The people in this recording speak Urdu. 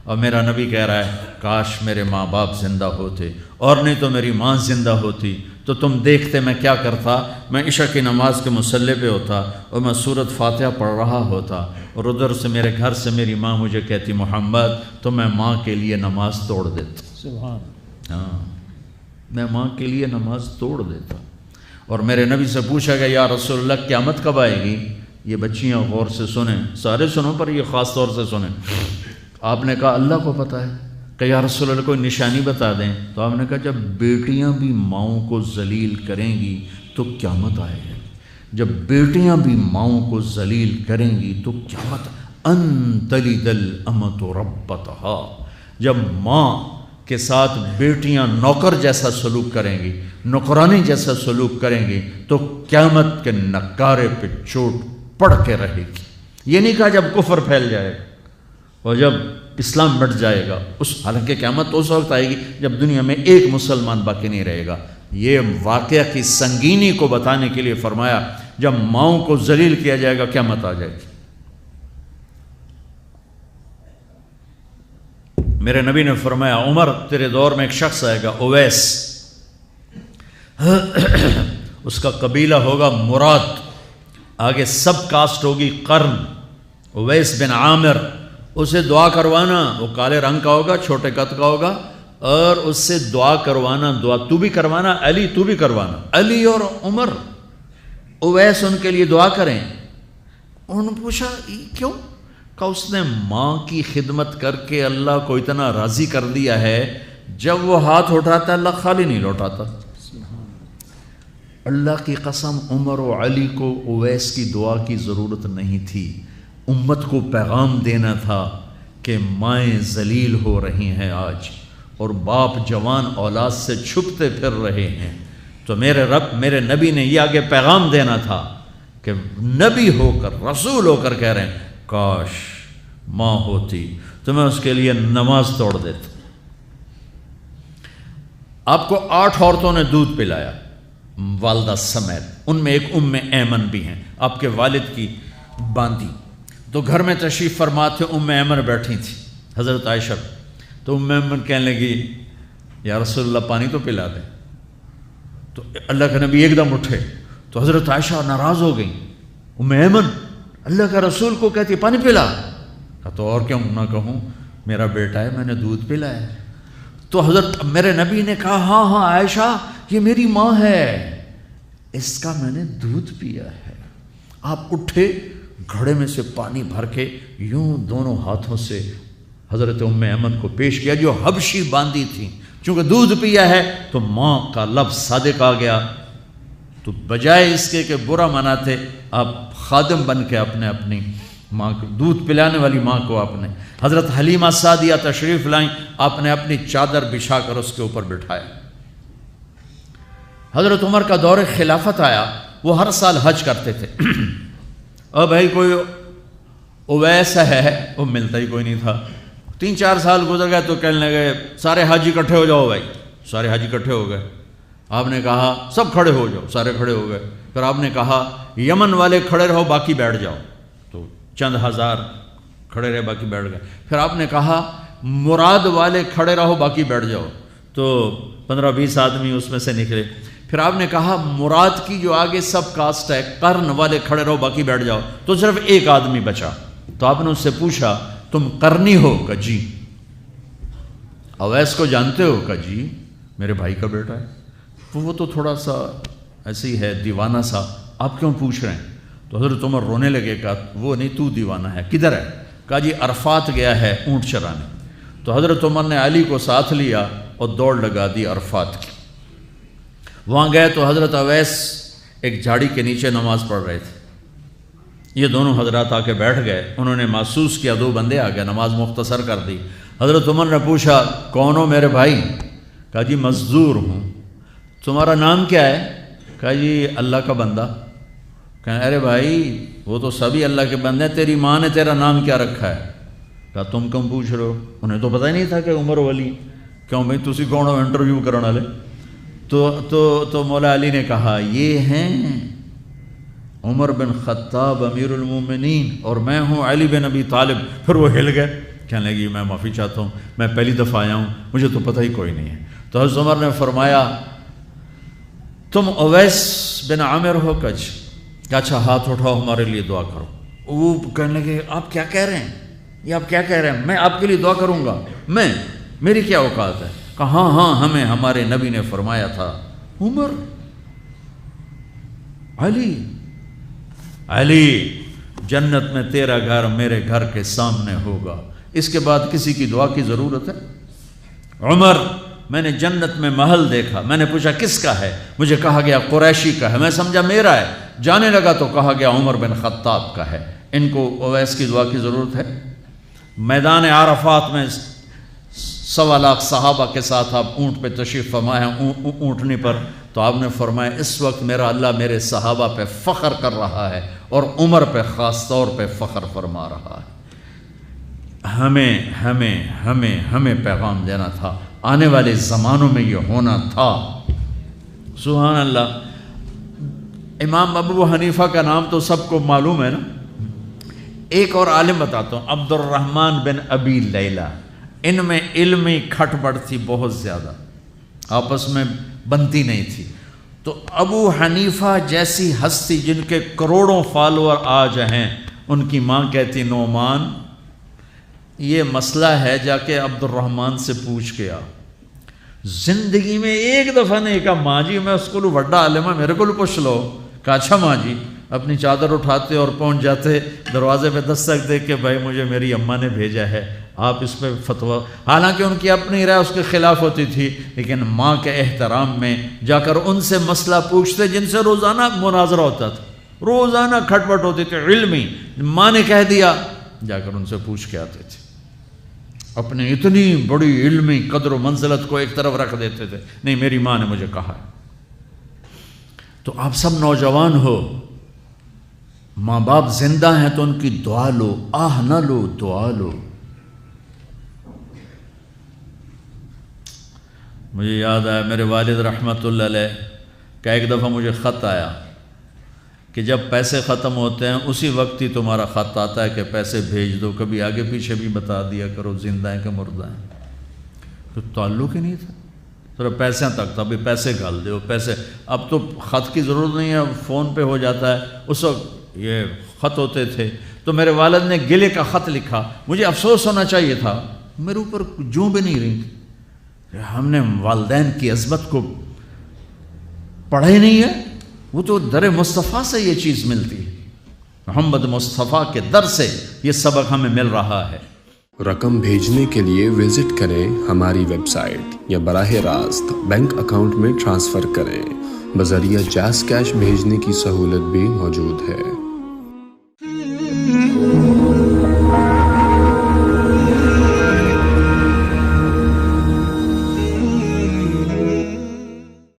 اور میرا نبی کہہ رہا ہے کاش میرے ماں باپ زندہ ہوتے، اور نہیں تو میری ماں زندہ ہوتی تو تم دیکھتے میں کیا کرتا، میں عشاء کی نماز کے مصلی پہ ہوتا اور میں سورۃ فاتحہ پڑھ رہا ہوتا، اور ادھر سے میرے گھر سے میری ماں مجھے کہتی محمد، تو میں ماں کے لیے نماز توڑ دیتا۔ سبحان۔ ہاں، میں ماں کے لیے نماز توڑ دیتا۔ اور میرے نبی سے پوچھا گیا یا رسول اللہ قیامت کب آئے گی؟ یہ بچیاں غور سے سنیں، سارے سنو پر یہ خاص طور سے سنیں۔ آپ نے کہا اللہ کو پتہ ہے، کہ یا رسول اللہ کوئی نشانی بتا دیں۔ تو آپ نے کہا جب بیٹیاں بھی ماؤں کو ذلیل کریں گی تو قیامت آئے گی، جب بیٹیاں بھی ماؤں کو ذلیل کریں گی تو قیامت، ان تلد الامۃ ربتہا، جب ماں کے ساتھ بیٹیاں نوکر جیسا سلوک کریں گی، نوکرانی جیسا سلوک کریں گی تو قیامت کے نکارے پہ چوٹ پڑ کے رہے گی۔ یہ نہیں کہا جب کفر پھیل جائے گا اور جب اسلام مٹ جائے گا، حالانکہ قیامت تو اس وقت آئے گی جب دنیا میں ایک مسلمان باقی نہیں رہے گا۔ یہ واقعہ کی سنگینی کو بتانے کے لیے فرمایا جب ماؤں کو ذلیل کیا جائے گا قیامت آ جائے گی۔ میرے نبی نے فرمایا عمر تیرے دور میں ایک شخص آئے گا اویس، اس کا قبیلہ ہوگا مراد، آگے سب کاسٹ ہوگی قرن، اویس بن عامر، اسے دعا کروانا، وہ کالے رنگ کا ہوگا، چھوٹے قد کا ہوگا، اور اس سے دعا کروانا، دعا تو بھی کروانا، علی تو بھی کروانا، علی اور عمر اویس ان کے لیے دعا کریں۔ انہوں نے پوچھا کیوں؟ کہ اس نے ماں کی خدمت کر کے اللہ کو اتنا راضی کر دیا ہے، جب وہ ہاتھ اٹھاتا اللہ خالی نہیں لوٹاتا۔ اللہ کی قسم عمر و علی کو اویس کی دعا کی ضرورت نہیں تھی، امت کو پیغام دینا تھا کہ مائیں ذلیل ہو رہی ہیں آج، اور باپ جوان اولاد سے چھپتے پھر رہے ہیں، تو میرے رب میرے نبی نے یہ آگے پیغام دینا تھا کہ نبی ہو کر رسول ہو کر کہہ رہے ہیں کاش ماں ہوتی تو میں اس کے لیے نماز توڑ دیتا۔ آپ کو 8 عورتوں نے دودھ پلایا والدہ سمیت، ان میں ایک ایمن بھی ہیں، آپ کے والد کی باندی۔ تو گھر میں تشریف فرما تھے، ایمن بیٹھی تھی حضرت عائشہ، تو ایمن کہنے لگی یا رسول اللہ پانی تو پلا دیں۔ تو اللہ کے نبی ایک دم اٹھے تو حضرت عائشہ ناراض ہو گئی، ایمن اللہ کا رسول کو کہتی پانی پلا، تو اور کیوں نہ کہوں، میرا بیٹا ہے، میں نے دودھ پلایا ہے۔ تو حضرت میرے نبی نے کہا ہاں ہاں عائشہ یہ میری ماں ہے، اس کا میں نے دودھ پیا ہے۔ آپ اٹھے، گھڑے میں سے پانی بھر کے یوں دونوں ہاتھوں سے حضرت ایمن کو پیش کیا جو حبشی باندی تھی، چونکہ دودھ پیا ہے تو ماں کا لفظ صادق آ گیا، تو بجائے اس کے کہ برا مناتے آپ خادم بن کے اپنی ماں کو دودھ پلانے والی ماں کو آپ نے، حضرت حلیمہ سعدیہ تشریف لائیں، آپ نے اپنی چادر بچھا کر اس کے اوپر بٹھایا۔ حضرت عمر کا دور خلافت آیا، وہ ہر سال حج کرتے تھے، اور بھائی کوئی اویس ہے وہ ملتا ہی کوئی نہیں تھا۔ 3-4 سال گزر گئے تو کہنے لگے سارے حج اکٹھے ہو جاؤ بھائی، سارے حج اکٹھے ہو گئے۔ آپ نے کہا سب کھڑے ہو جاؤ، سارے کھڑے ہو گئے۔ پھر آپ نے کہا یمن والے کھڑے رہو باقی بیٹھ جاؤ، تو چند ہزار کھڑے رہے باقی بیٹھ گئے۔ پھر آپ نے کہا مراد والے کھڑے رہو باقی بیٹھ جاؤ، تو 15-20 آدمی اس میں سے نکلے۔ پھر آپ نے کہا مراد کی جو آگے سب کاسٹ ہے قرن والے کھڑے رہو باقی بیٹھ جاؤ، تو صرف ایک آدمی بچا۔ تو آپ نے اس سے پوچھا تم قرنی ہو؟ کہ جی۔ اویس کو جانتے ہو؟ کہ جی میرے بھائی کا بیٹا ہے۔ وہ تو تھوڑا سا ایسی ہے دیوانہ سا، آپ کیوں پوچھ رہے ہیں؟ تو حضرت عمر رونے لگے، کہا وہ نہیں تو دیوانہ ہے، کدھر ہے؟ کہا جی عرفات گیا ہے اونٹ چرانے۔ تو حضرت عمر نے علی کو ساتھ لیا اور دوڑ لگا دی عرفات کی۔ وہاں گئے تو حضرت اویس ایک جھاڑی کے نیچے نماز پڑھ رہے تھے، یہ دونوں حضرات آ کے بیٹھ گئے، انہوں نے محسوس کیا 2 بندے آ گئے، نماز مختصر کر دی۔ حضرت عمر نے پوچھا کون ہو میرے بھائی؟ کہا جی مزدور ہوں۔ تمہارا نام کیا ہے؟ کہا جی اللہ کا بندہ۔ کہا ارے بھائی وہ تو سبھی اللہ کے بندے ہیں، تیری ماں نے تیرا نام کیا رکھا ہے؟ کہا تم کیوں پوچھ رہے ہو؟ انہیں تو پتہ ہی نہیں تھا کہ عمر ولی۔ کیوں بھائی تسی کون ہو انٹرویو کرنے والے؟ تو مولا علی نے کہا یہ ہیں عمر بن خطاب امیر المومنین اور میں ہوں علی بن ابی طالب۔ پھر وہ ہل گئے کہنے لگی میں معافی چاہتا ہوں، میں پہلی دفعہ آیا ہوں، مجھے تو پتہ ہی کوئی نہیں ہے۔ تو حضرت عمر نے فرمایا تم اویس بن عامر ہو کچھ؟ کہ اچھا ہاتھ اٹھاؤ ہمارے لیے دعا کرو۔ وہ کہنے لگے آپ کیا کہہ رہے ہیں، یہ آپ کیا کہہ رہے ہیں، میں آپ کے لیے دعا کروں گا، میری کیا اوقات ہے؟ کہا ہاں ہمیں ہمارے نبی نے فرمایا تھا عمر علی جنت میں تیرا گھر میرے گھر کے سامنے ہوگا، اس کے بعد کسی کی دعا کی ضرورت ہے؟ عمر میں نے جنت میں محل دیکھا، میں نے پوچھا کس کا ہے، مجھے کہا گیا قریشی کا ہے، میں سمجھا میرا ہے، جانے لگا تو کہا گیا عمر بن خطاب کا ہے، ان کو اویس کی دعا کی ضرورت ہے؟ میدان عرفات میں 1.25 لاکھ صحابہ کے ساتھ آپ اونٹ پہ تشریف فرما ہیں، اونٹنی پر، تو آپ نے فرمایا اس وقت میرا اللہ میرے صحابہ پہ فخر کر رہا ہے اور عمر پہ خاص طور پہ فخر فرما رہا ہے۔ ہمیں پیغام دینا تھا، آنے والے زمانوں میں یہ ہونا تھا۔ سبحان اللہ۔ امام ابو حنیفہ کا نام تو سب کو معلوم ہے نا، ایک اور عالم بتاتا ہوں، عبد الرحمن بن ابی لیلہ، ان میں علمی کھٹ بڑھ تھی بہت زیادہ، آپس میں بنتی نہیں تھی۔ تو ابو حنیفہ جیسی ہستی جن کے کروڑوں فالوور آج ہیں، ان کی ماں کہتی نعمان یہ مسئلہ ہے، جا کے عبد الرحمن سے پوچھ کے آ۔ زندگی میں ایک دفعہ نہیں کہا ماں جی میں اس کو بڑا عالم ہے میرے کو پوچھ لو، کہا اچھا ماں جی، اپنی چادر اٹھاتے اور پہنچ جاتے دروازے پہ دستک دے کے بھائی مجھے میری اماں نے بھیجا ہے، آپ اس پہ فتویٰ، حالانکہ ان کی اپنی رائے اس کے خلاف ہوتی تھی، لیکن ماں کے احترام میں جا کر ان سے مسئلہ پوچھتے جن سے روزانہ مناظرہ ہوتا تھا، روزانہ کھٹ پٹ ہوتی تھی علمی، ماں نے کہہ دیا جا کر ان سے پوچھ کے آتے تھے، اپنی اتنی بڑی علمی قدر و منزلت کو ایک طرف رکھ دیتے تھے، نہیں میری ماں نے مجھے کہا ہے۔ تو آپ سب نوجوان ہو، ماں باپ زندہ ہیں تو ان کی دعا لو، آہ نہ لو، دعا لو۔ مجھے یاد آیا میرے والد رحمۃ اللہ علیہ کا ایک دفعہ مجھے خط آیا کہ جب پیسے ختم ہوتے ہیں اسی وقت ہی تمہارا خط آتا ہے کہ پیسے بھیج دو، کبھی آگے پیچھے بھی بتا دیا کرو زندہ ہیں کہ مردہ ہیں۔ تو تعلق ہی نہیں تھا، صرف پیسے تک تھا، ابھی پیسے گھال دو پیسے، اب تو خط کی ضرورت نہیں ہے، فون پہ ہو جاتا ہے، اس وقت یہ خط ہوتے تھے۔ تو میرے والد نے گلے کا خط لکھا، مجھے افسوس ہونا چاہیے تھا، میرے اوپر جوں بھی نہیں رہی، ہم نے والدین کی عظمت کو پڑھا ہی نہیں ہے، وہ تو در مصطفیٰ سے یہ چیز ملتی ہے، محمد مصطفیٰ کے در سے یہ سبق ہمیں مل رہا ہے۔ رقم بھیجنے کے لیے وزٹ کریں ہماری ویب سائٹ یا براہ راست بینک اکاؤنٹ میں ٹرانسفر کریں، بذریعہ جاز کیش بھیجنے کی سہولت بھی موجود ہے۔